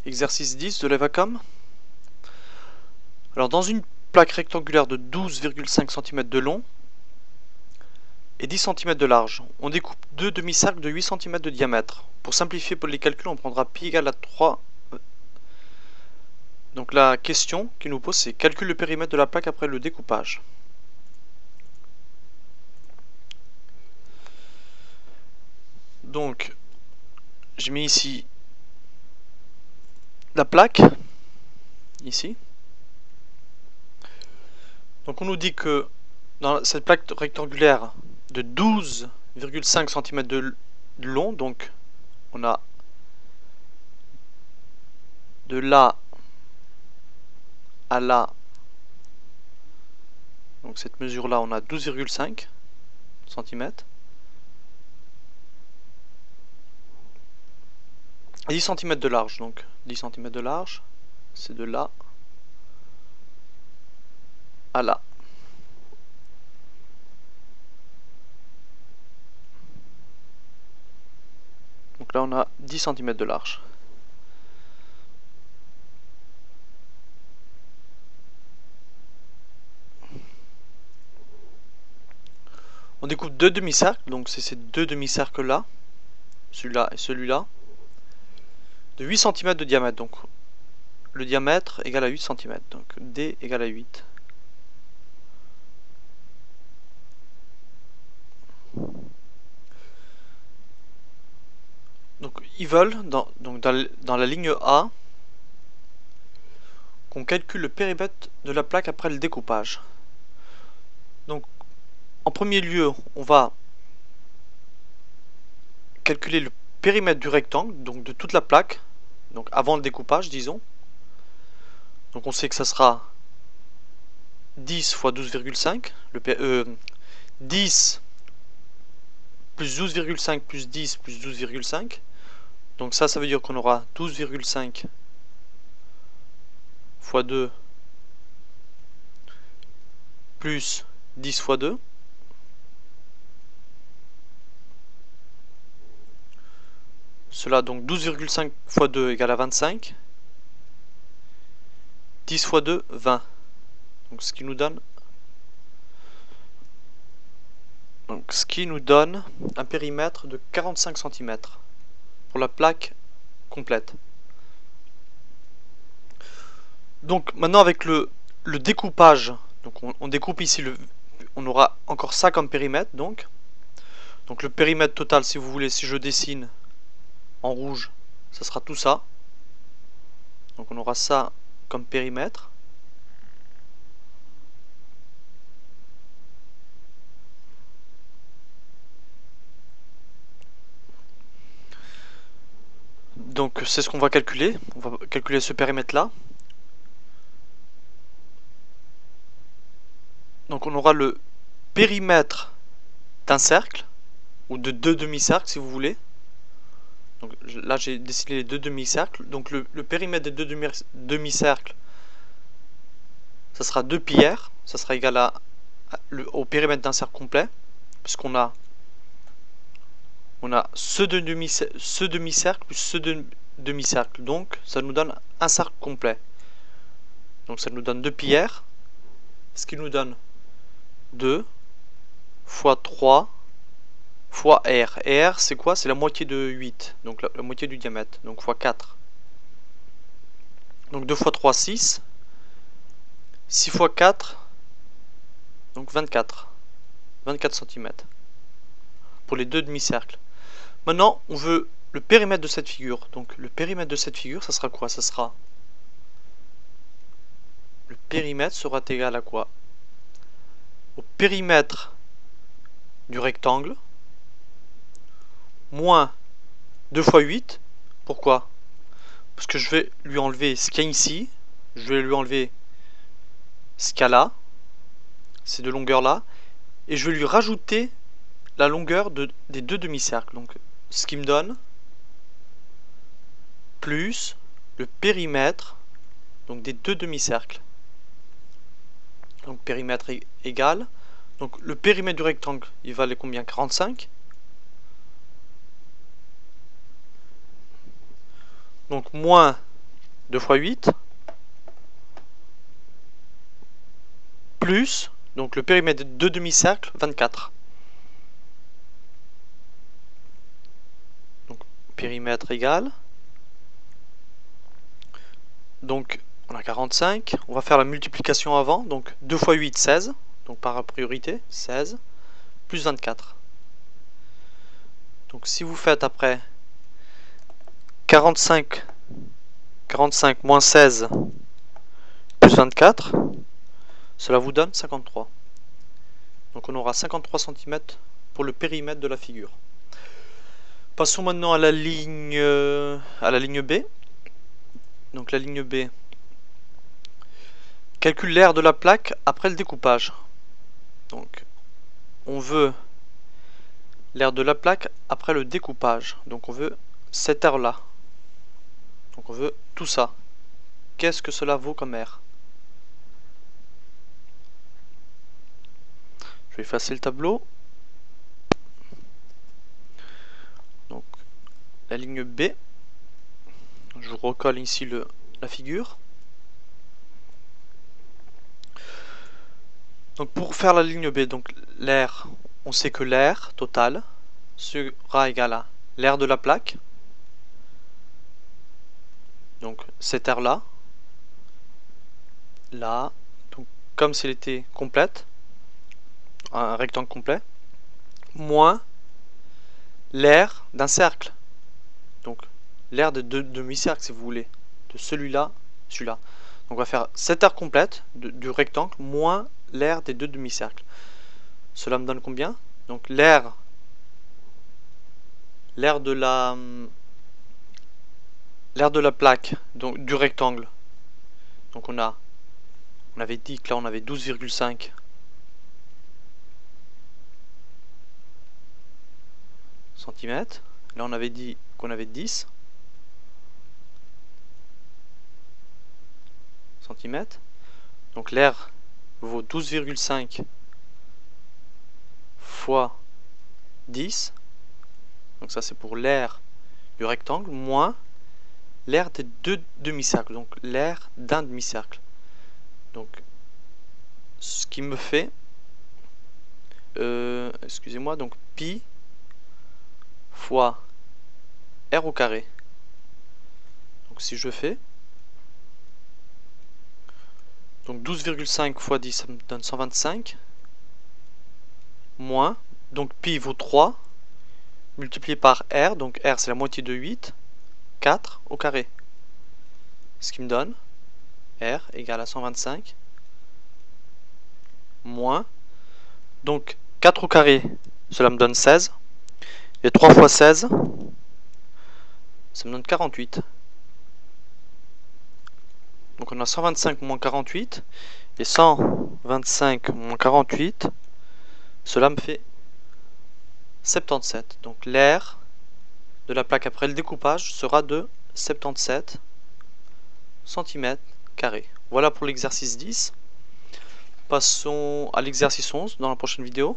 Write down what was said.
Exercice 10 de l'EVACOM. Alors dans une plaque rectangulaire de 12,5 cm de long et 10 cm de large, on découpe deux demi-cercles de 8 cm de diamètre. Pour simplifier pour les calculs, on prendra pi égale à 3. Donc la question qui nous pose, c'est calcule le périmètre de la plaque après le découpage. Donc j'ai mis ici la plaque, ici. Donc on nous dit que dans cette plaque rectangulaire de 12,5 cm de long, donc on a de là à là, donc cette mesure là on a 12,5 cm, et 10 cm de large, donc 10 cm de large, c'est de là à là. Donc là on a 10 cm de large. On découpe deux demi-cercles, donc c'est ces deux demi-cercles là, celui-là et celui-là, de 8 cm de diamètre. Donc le diamètre égale à 8 cm, donc D égale à 8. Donc ils veulent, dans la ligne A, qu'on calcule le périmètre de la plaque après le découpage. Donc en premier lieu, on va calculer le périmètre du rectangle, donc de toute la plaque, donc avant le découpage, disons. Donc on sait que ça sera 10 fois 12,5, 10 plus 12,5 plus 10 plus 12,5. Donc ça veut dire qu'on aura 12,5 fois 2 plus 10 fois 2. Cela donc 12,5 fois 2 égale à 25. 10 fois 2, 20. Donc ce qui nous donne un périmètre de 45 cm pour la plaque complète. Donc maintenant avec le découpage, donc on découpe ici, on aura encore ça comme périmètre. Donc le périmètre total, si vous voulez, si je dessine en rouge, ça sera tout ça. Donc on aura ça comme périmètre. Donc c'est ce qu'on va calculer. On va calculer ce périmètre là. Donc on aura le périmètre d'un cercle, ou de deux demi-cercles si vous voulez. Donc là j'ai dessiné les deux demi-cercles. Donc le périmètre des deux demi-cercles, ça sera 2 pi r. Ça sera égal au périmètre d'un cercle complet, puisqu'on a ce demi-cercle plus ce demi-cercle. Donc ça nous donne un cercle complet. Donc ça nous donne 2 pi r, ce qui nous donne 2 fois 3 fois r. Et r c'est quoi? C'est la moitié de 8, donc la moitié du diamètre, donc fois 4. Donc 2 fois 3, 6. 6 fois 4, donc 24. 24 cm pour les deux demi-cercles. Maintenant, on veut le périmètre de cette figure. Donc le périmètre de cette figure, ça sera quoi? Ça sera... Le périmètre sera égal à quoi? Au périmètre du rectangle moins 2 fois 8. Pourquoi? Parce que je vais lui enlever ce qu'il y a ici. Je vais lui enlever ce qu'il y a là, ces deux longueurs là, et je vais lui rajouter la longueur des deux demi-cercles. Donc ce qui me donne plus le périmètre, donc des deux demi-cercles. Donc périmètre égal. Donc le périmètre du rectangle, il valait combien? 45. Donc moins 2 fois 8, plus, donc le périmètre de 2 demi-cercles, 24. Donc périmètre égal. Donc on a 45, on va faire la multiplication avant, donc 2 fois 8, 16, donc par priorité, 16, plus 24. Donc si vous faites après 45 moins 16 plus 24, cela vous donne 53. Donc on aura 53 cm pour le périmètre de la figure. Passons maintenant à la ligne B. Donc la ligne B. Calcule l'aire de la plaque après le découpage. Donc on veut l'aire de la plaque après le découpage. Donc on veut cette aire là. Donc on veut tout ça. Qu'est-ce que cela vaut comme aire? Je vais effacer le tableau. Donc la ligne B. Je vous recolle ici la figure. Donc pour faire la ligne B, donc l'aire, on sait que l'aire totale sera égale à l'aire de la plaque. Donc cette aire là, donc comme si elle était complète, un rectangle complet, moins l'aire d'un cercle. Donc l'aire de deux demi-cercles si vous voulez, de celui-là, celui-là. Donc on va faire cette aire complète du rectangle moins l'aire des 2 demi-cercles. Cela me donne combien? Donc l'aire de la plaque, donc du rectangle. Donc on avait dit que là on avait 12,5 cm. Là on avait dit qu'on avait 10 cm. Donc l'aire vaut 12,5 fois 10. Donc ça c'est pour l'aire du rectangle, moins l'aire des 2 demi-cercles, donc l'aire d'un demi-cercle. Donc ce qui me fait, excusez-moi, donc pi fois r au carré. Donc si je fais, donc 12,5 fois 10, ça me donne 125, moins, donc pi vaut 3, multiplié par r, donc r c'est la moitié de 8, 4 au carré. Ce qui me donne r égale à 125, moins, donc 4 au carré, cela me donne 16, et 3 fois 16, ça me donne 48. Donc on a 125 moins 48, et 125 moins 48, cela me fait 77. Donc l'aire de la plaque après le découpage sera de 77 cm². Voilà pour l'exercice 10. Passons à l'exercice 11 dans la prochaine vidéo.